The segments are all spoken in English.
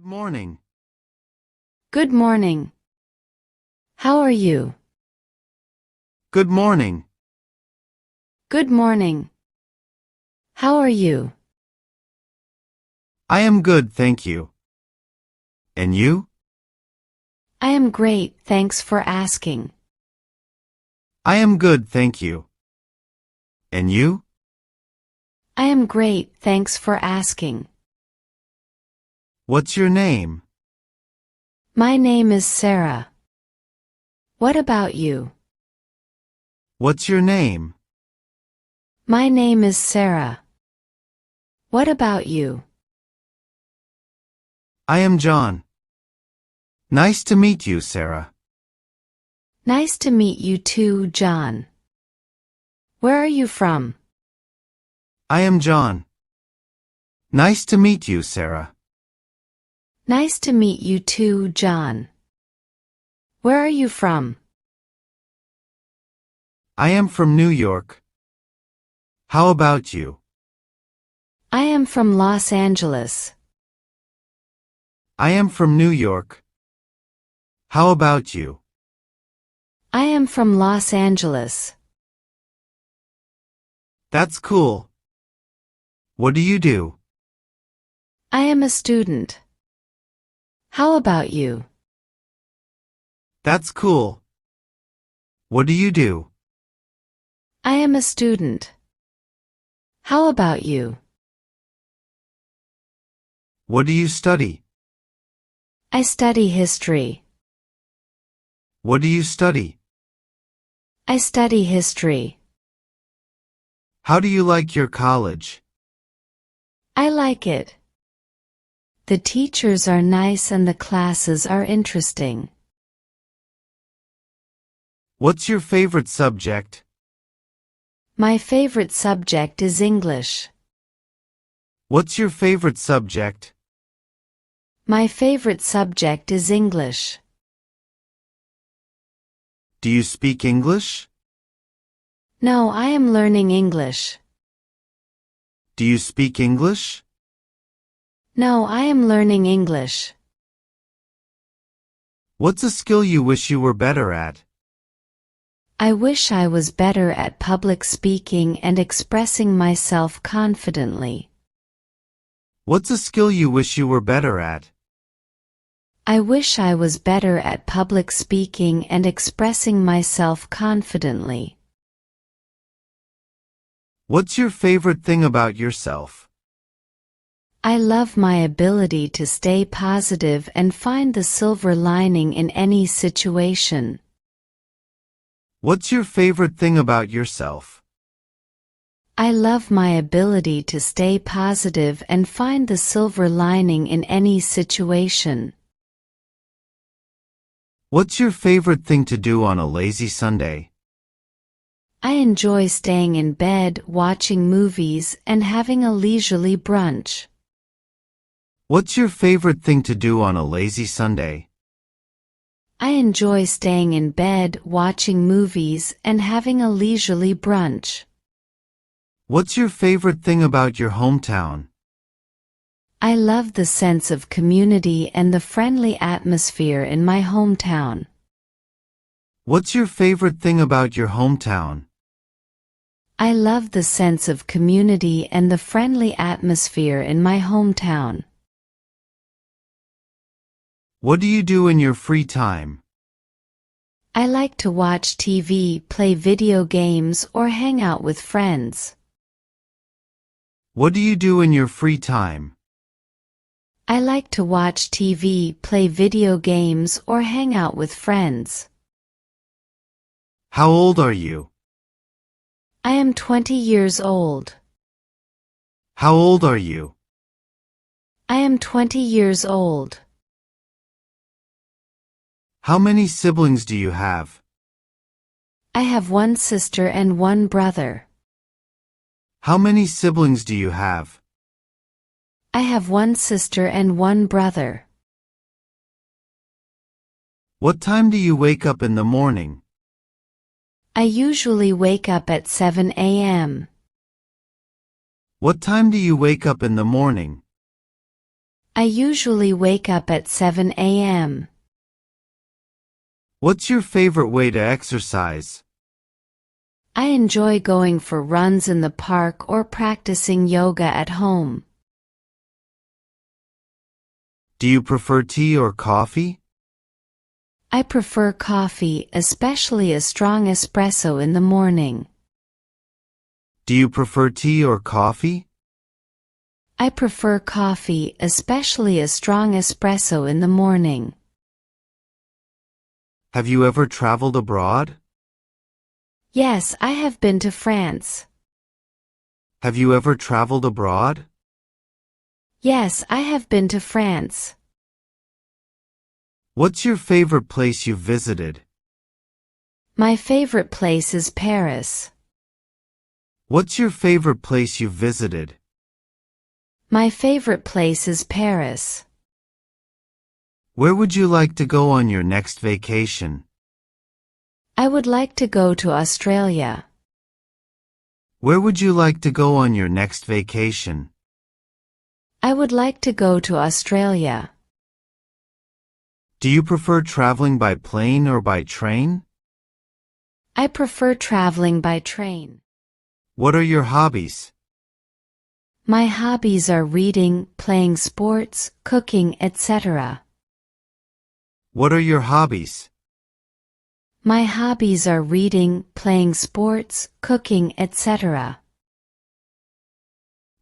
Good morning. Good morning. How are you? Good morning. Good morning. How are you? I am good, thank you. And you? I am great, thanks for asking. I am good, thank you. And you? I am great, thanks for asking. What's your name? My name is Sarah. What about you? What's your name? My name is Sarah. What about you? I am John. Nice to meet you, Sarah. Nice to meet you too, John. Where are you from? I am John. Nice to meet you, Sarah. Nice to meet you too, John. Where are you from? I am from New York. How about you? I am from Los Angeles. I am from New York. How about you? I am from Los Angeles. That's cool. What do you do? I am a student. How about you? That's cool. What do you do? I am a student. How about you? What do you study? I study history. What do you study? I study history. How do you like your college? I like it. The teachers are nice and the classes are interesting. What's your favorite subject? My favorite subject is English. What's your favorite subject? My favorite subject is English. Do you speak English? No, I am learning English. Do you speak English? No, I am learning English. What's a skill you wish you were better at? I wish I was better at public speaking and expressing myself confidently. What's a skill you wish you were better at? I wish I was better at public speaking and expressing myself confidently. What's your favorite thing about yourself? I love my ability to stay positive and find the silver lining in any situation. What's your favorite thing about yourself? I love my ability to stay positive and find the silver lining in any situation. What's your favorite thing to do on a lazy Sunday? I enjoy staying in bed, watching movies, and having a leisurely brunch. What's your favorite thing to do on a lazy Sunday? I enjoy staying in bed, watching movies, and having a leisurely brunch. What's your favorite thing about your hometown? I love the sense of community and the friendly atmosphere in my hometown. What's your favorite thing about your hometown? I love the sense of community and the friendly atmosphere in my hometown. What do you do in your free time? I like to watch TV, play video games, or hang out with friends. What do you do in your free time? I like to watch TV, play video games, or hang out with friends. How old are you? I am 20 years old. How old are you? I am 20 years old. How many siblings do you have? I have one sister and one brother. How many siblings do you have? I have one sister and one brother. What time do you wake up in the morning? I usually wake up at 7 a.m. What time do you wake up in the morning? I usually wake up at 7 a.m. What's your favorite way to exercise? I enjoy going for runs in the park or practicing yoga at home. Do you prefer tea or coffee? I prefer coffee, especially a strong espresso in the morning. Do you prefer tea or coffee? I prefer coffee, especially a strong espresso in the morning. Have you ever traveled abroad? Yes, I have been to France. Have you ever traveled abroad? Yes, I have been to France. What's your favorite place you've visited? My favorite place is Paris. What's your favorite place you've visited? My favorite place is Paris. Where would you like to go on your next vacation? I would like to go to Australia. Where would you like to go on your next vacation? I would like to go to Australia. Do you prefer traveling by plane or by train? I prefer traveling by train. What are your hobbies? My hobbies are reading, playing sports, cooking, etc. What are your hobbies? My hobbies are reading, playing sports, cooking, etc.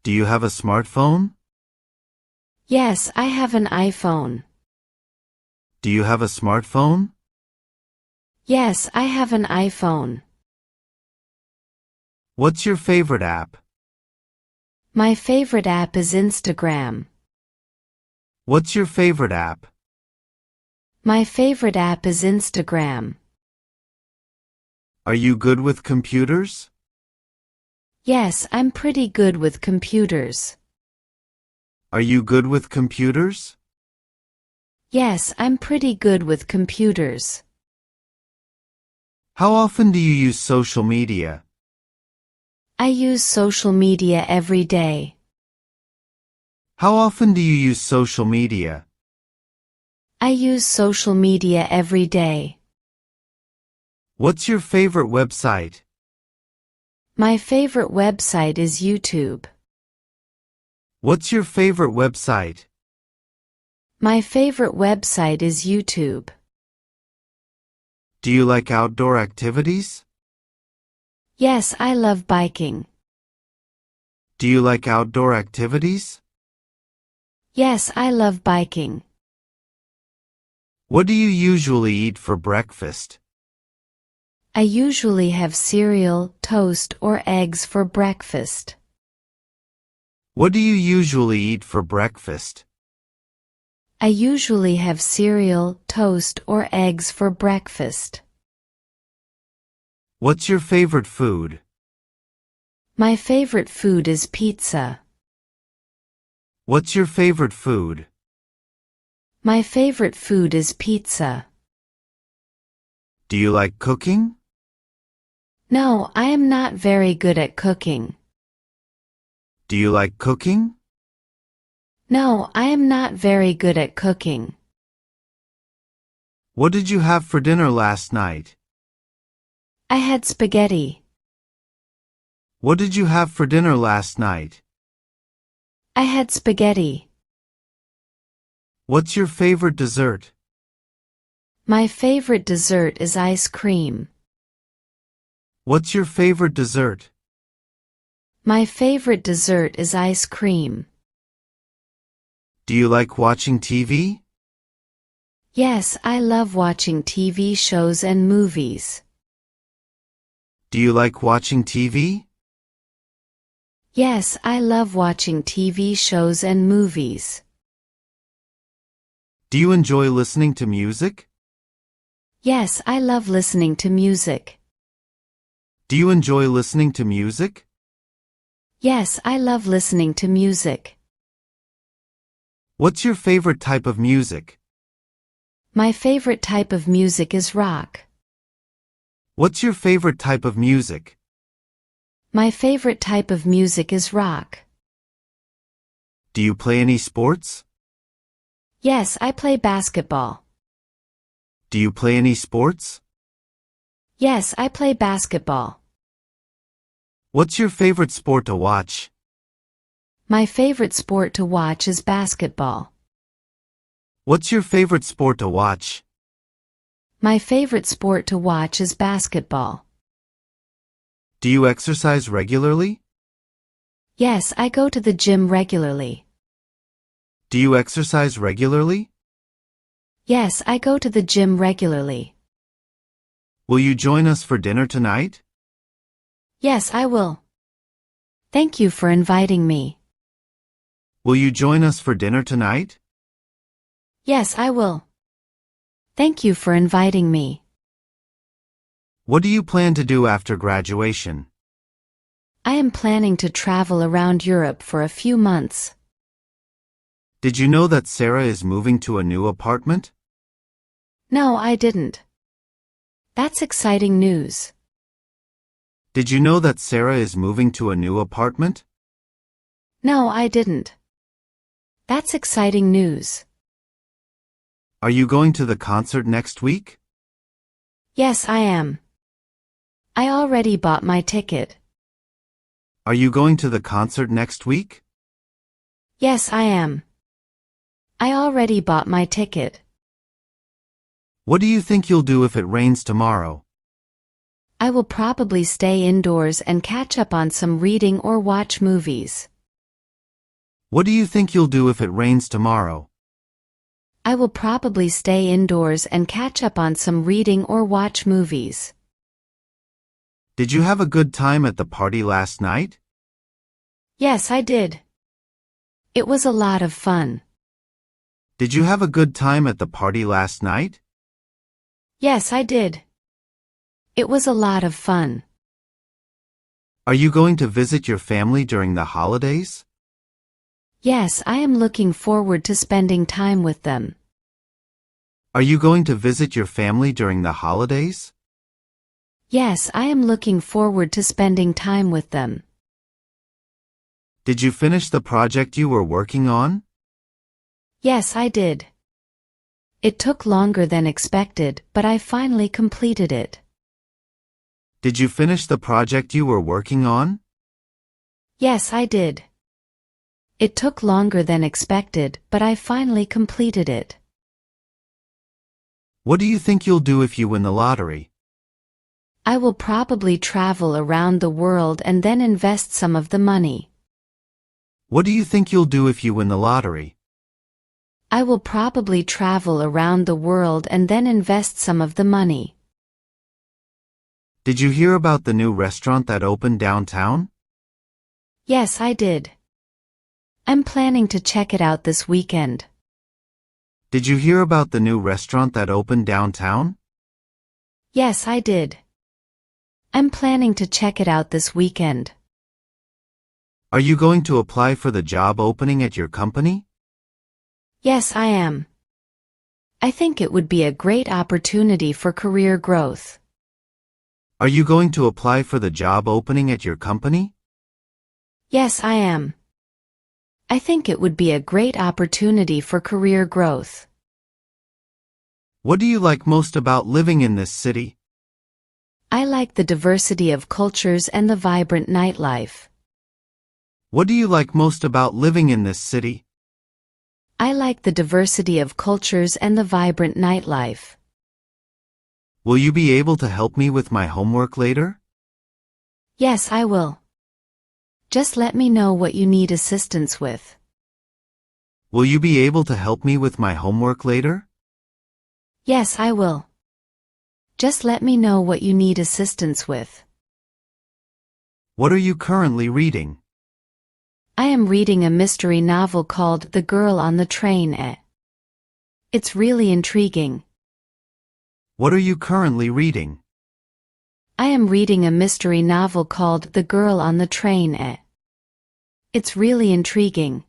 Do you have a smartphone? Yes, I have an iPhone. Do you have a smartphone? Yes, I have an iPhone. What's your favorite app? My favorite app is Instagram. What's your favorite app? My favorite app is Instagram. Are you good with computers? Yes, I'm pretty good with computers. Are you good with computers? Yes, I'm pretty good with computers. How often do you use social media? I use social media every day. How often do you use social media? I use social media every day. What's your favorite website? My favorite website is YouTube. What's your favorite website? My favorite website is YouTube. Do you like outdoor activities? Yes, I love biking. Do you like outdoor activities? Yes, I love biking. What do you usually eat for breakfast? I usually have cereal, toast, or eggs for breakfast. What do you usually eat for breakfast? I usually have cereal, toast, or eggs for breakfast. What's your favorite food? My favorite food is pizza. What's your favorite food? My favorite food is pizza. Do you like cooking? No, I am not very good at cooking. Do you like cooking? No, I am not very good at cooking. What did you have for dinner last night? I had spaghetti. What did you have for dinner last night? I had spaghetti. What's your favorite dessert? My favorite dessert is ice cream. What's your favorite dessert? My favorite dessert is ice cream. Do you like watching TV? Yes, I love watching TV shows and movies. Do you like watching TV? Yes, I love watching TV shows and movies. Do you enjoy listening to music? Yes, I love listening to music. Do you enjoy listening to music? Yes, I love listening to music. What's your favorite type of music? My favorite type of music is rock. What's your favorite type of music? My favorite type of music is rock. Do you play any sports? Yes, I play basketball. Do you play any sports? Yes, I play basketball. What's your favorite sport to watch? My favorite sport to watch is basketball. What's your favorite sport to watch? My favorite sport to watch is basketball. Do you exercise regularly? Yes, I go to the gym regularly. Do you exercise regularly? Yes, I go to the gym regularly. Will you join us for dinner tonight? Yes, I will. Thank you for inviting me. Will you join us for dinner tonight? Yes, I will. Thank you for inviting me. What do you plan to do after graduation? I am planning to travel around Europe for a few months. Did you know that Sarah is moving to a new apartment? No, I didn't. That's exciting news. Did you know that Sarah is moving to a new apartment? No, I didn't. That's exciting news. Are you going to the concert next week? Yes, I am. I already bought my ticket. Are you going to the concert next week? Yes, I am. I already bought my ticket. What do you think you'll do if it rains tomorrow? I will probably stay indoors and catch up on some reading or watch movies. What do you think you'll do if it rains tomorrow? I will probably stay indoors and catch up on some reading or watch movies. Did you have a good time at the party last night? Yes, I did. It was a lot of fun. Did you have a good time at the party last night? Yes, I did. It was a lot of fun. Are you going to visit your family during the holidays? Yes, I am looking forward to spending time with them. Are you going to visit your family during the holidays? Yes, I am looking forward to spending time with them. Did you finish the project you were working on? Yes, I did. It took longer than expected, but I finally completed it. Did you finish the project you were working on? Yes, I did. It took longer than expected, but I finally completed it. What do you think you'll do if you win the lottery? I will probably travel around the world and then invest some of the money. What do you think you'll do if you win the lottery? I will probably travel around the world and then invest some of the money. Did you hear about the new restaurant that opened downtown? Yes, I did. I'm planning to check it out this weekend. Did you hear about the new restaurant that opened downtown? Yes, I did. I'm planning to check it out this weekend. Are you going to apply for the job opening at your company? Yes, I am. I think it would be a great opportunity for career growth. Are you going to apply for the job opening at your company? Yes, I am. I think it would be a great opportunity for career growth. What do you like most about living in this city? I like the diversity of cultures and the vibrant nightlife. What do you like most about living in this city? I like the diversity of cultures and the vibrant nightlife. Will you be able to help me with my homework later? Yes, I will. Just let me know what you need assistance with. Will you be able to help me with my homework later? Yes, I will. Just let me know what you need assistance with. What are you currently reading? I am reading a mystery novel called The Girl on the Train. It's really intriguing. What are you currently reading? I am reading a mystery novel called The Girl on the Train. It's really intriguing.